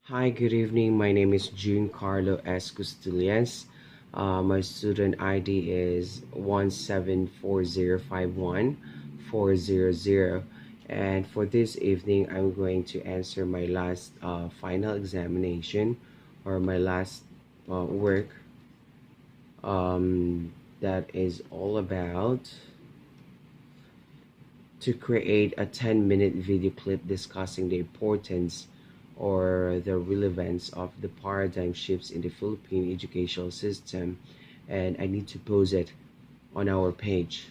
Hi, good evening. My name is June Carlo S. Custilians. My student ID is 174051400. And for this evening, I'm going to answer my last final examination or my last work that is all about to create a 10-minute video clip discussing the importance or the relevance of the paradigm shifts in the Philippine educational system, and I need to post it on our page.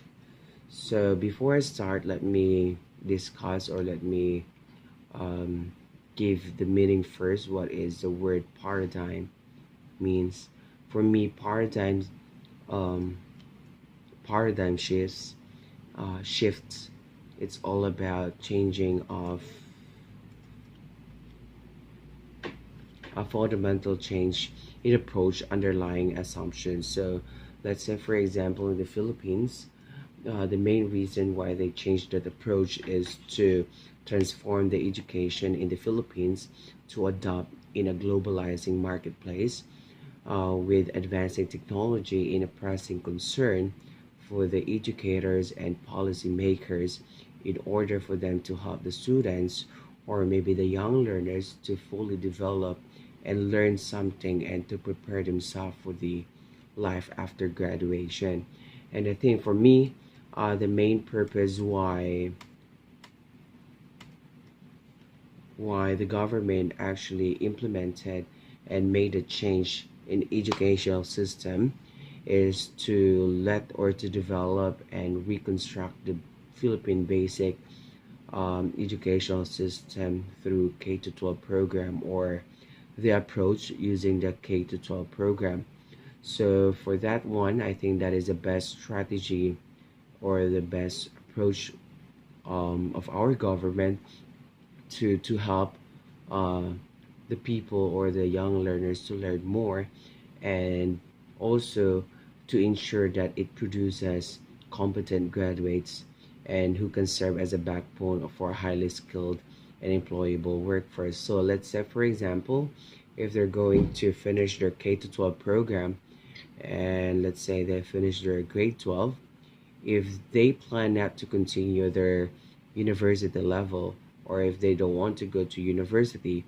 So before I start, let me discuss or let me um, give the meaning first. What is the word paradigm means? For me, um, paradigm shifts. It's all about changing of a fundamental change in approach underlying assumptions. So let's say, for example, in the Philippines, the main reason why they changed that approach is to transform the education in the Philippines to adopt in a globalizing marketplace with advancing technology in a pressing concern for the educators and policymakers in order for them to help the students or maybe the young learners to fully develop and learn something and to prepare themselves for the life after graduation. And I think for me, the main purpose why the government actually implemented and made a change in educational system is to let or to develop and reconstruct the Philippine basic educational system through K to 12 program or the approach using the K to 12 program. So for that one, I think that is the best strategy or the best approach of our government to help uh, the people or the young learners to learn more, and also to ensure that it produces competent graduates and who can serve as a backbone for a highly skilled and employable workforce. So let's say, for example, if they're going to finish their K to 12 program, and let's say they finish their grade 12, if they plan not to continue their university level, or if they don't want to go to university,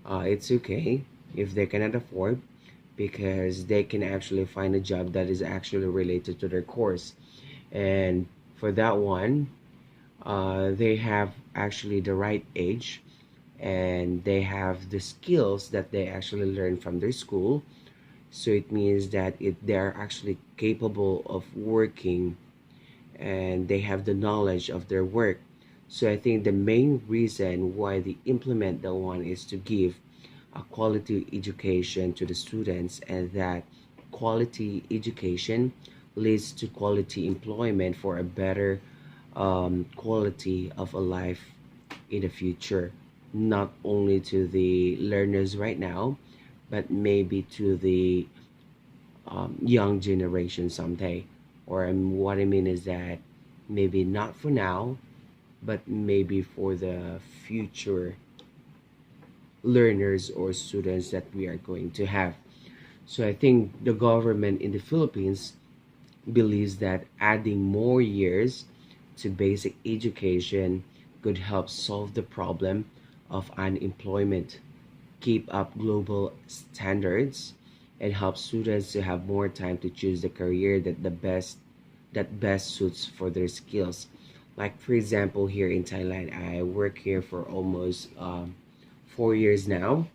it's okay if they cannot afford, because they can actually find a job that is actually related to their course. And for that one, they have actually the right age and they have the skills that they actually learn from their school. So it means that they're actually capable of working and they have the knowledge of their work. So I think the main reason why they implement the one is to give a quality education to the students, and that quality education leads to quality employment for a better quality of a life in the future, not only to the learners right now, but maybe to the young generation someday. Or what I mean is that maybe not for now, but maybe for the future learners or students that we are going to have. So I think the government in the Philippines believes that adding more years to basic education could help solve the problem of unemployment, keep up global standards, and help students to have more time to choose the career that best suits for their skills. Like for example, here in Thailand, I work here for almost 4 years now,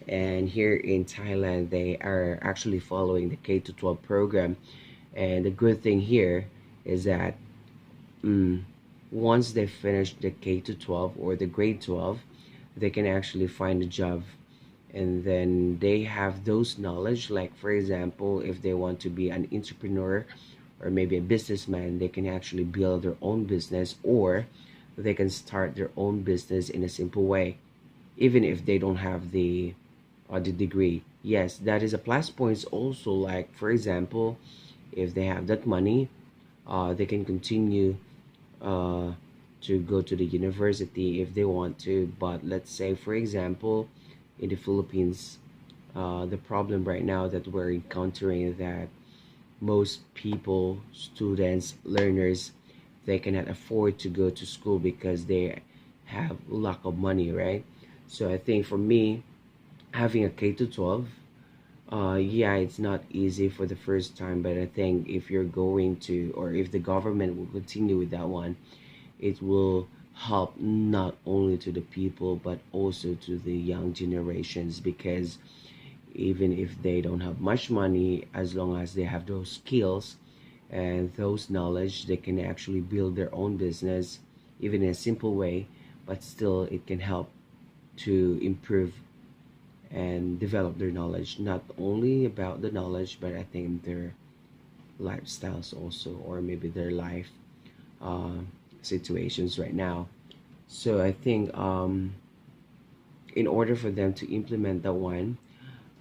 and here in Thailand, they are actually following the K to 12 program. And the good thing here is that mm, once they finish the K to 12 or the grade 12, they can actually find a job, and then they have those knowledge. Like for example, if they want to be an entrepreneur or maybe a businessman, they can actually build their own business, or they can start their own business in a simple way, even if they don't have the degree. Yes, that is a plus points also. Like for example, if they have that money, they can continue uh, to go to the university if they want to. But let's say, for example, in the Philippines. The problem right now that we're encountering is that most people, students, learners, they cannot afford to go to school because they have lack of money, right? So I think for me, having a K to 12, yeah, it's not easy for the first time, but I think if you're going to, or if the government will continue with that one, it will help not only to the people but also to the young generations, because even if they don't have much money, as long as they have those skills and those knowledge, they can actually build their own business, even in a simple way, but still it can help to improve and develop their knowledge, not only about the knowledge, but I think their lifestyles also, or maybe their life uh, situations right now. So I think in order for them to implement that one,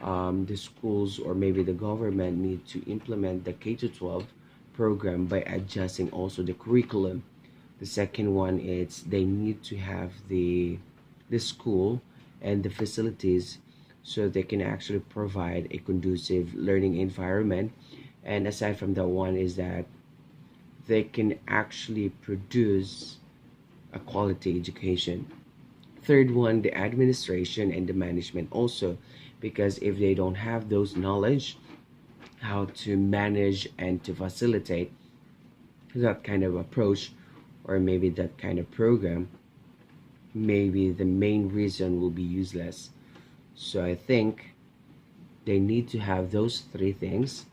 the schools or maybe the government need to implement the K to 12 program by adjusting also the curriculum. The second one is they need to have the school and the facilities so they can actually provide a conducive learning environment. And aside from that one is that they can actually produce a quality education. Third one, the administration and the management also, because if they don't have those knowledge how to manage and to facilitate that kind of approach, or maybe that kind of program, maybe the main reason will be useless. So I think they need to have those three things: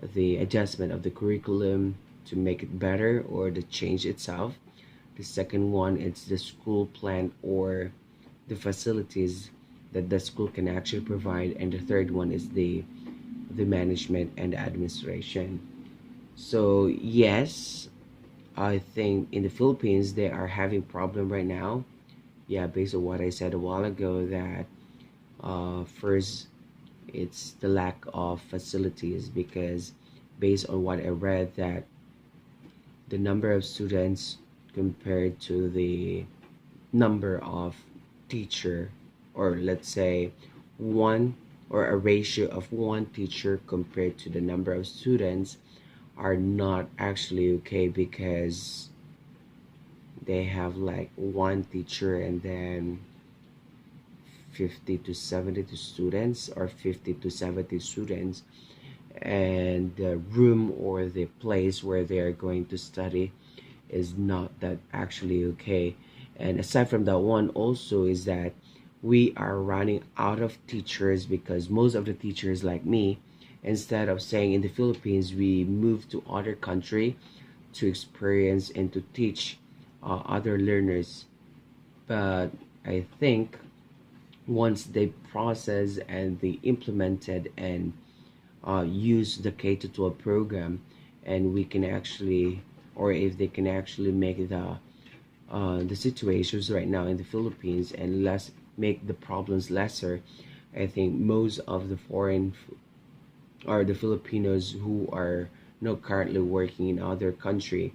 the adjustment of the curriculum to make it better or the change itself. The second one is the school plan or the facilities that the school can actually provide, and the third one is the management and the administration. So yes, I think in the Philippines they are having problem right now. Yeah, based on what I said a while ago, that first it's the lack of facilities, because based on what I read, that the number of students compared to the number of teacher, or let's say one, or a ratio of one teacher compared to the number of students, are not actually okay, because they have like one teacher and then 50 to 70 students, or 50 to 70 students, and the room or the place where they are going to study is not that actually okay. And aside from that one also is that we are running out of teachers, because most of the teachers like me, instead of staying in the Philippines, we move to other country to experience and to teach other learners. But I think once they process and they implemented and use the K to 12 program, and we can actually, or if they can actually make the situations right now in the Philippines and less, make the problems lesser, I think most of the foreign or the Filipinos who are not currently working in other country,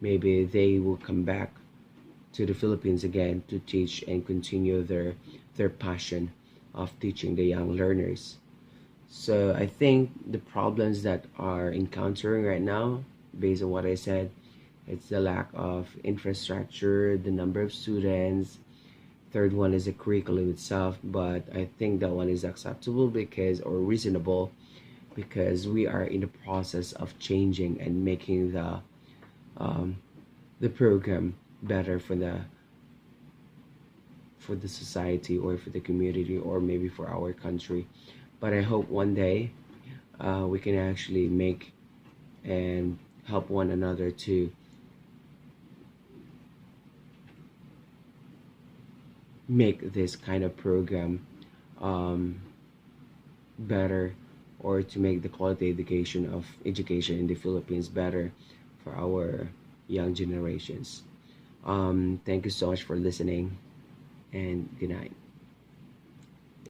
maybe they will come back to the Philippines again to teach and continue their passion of teaching the young learners. So I think the problems that are encountering right now, based on what I said, it's the lack of infrastructure, the number of students. Third one is the curriculum itself, but I think that one is acceptable because, or reasonable, because we are in the process of changing and making um, the program better for the society or for the community or maybe for our country. But I hope one day we can actually make and help one another to make this kind of program um, better, or to make the quality education in the Philippines better for our young generations. Thank you so much for listening, and good night.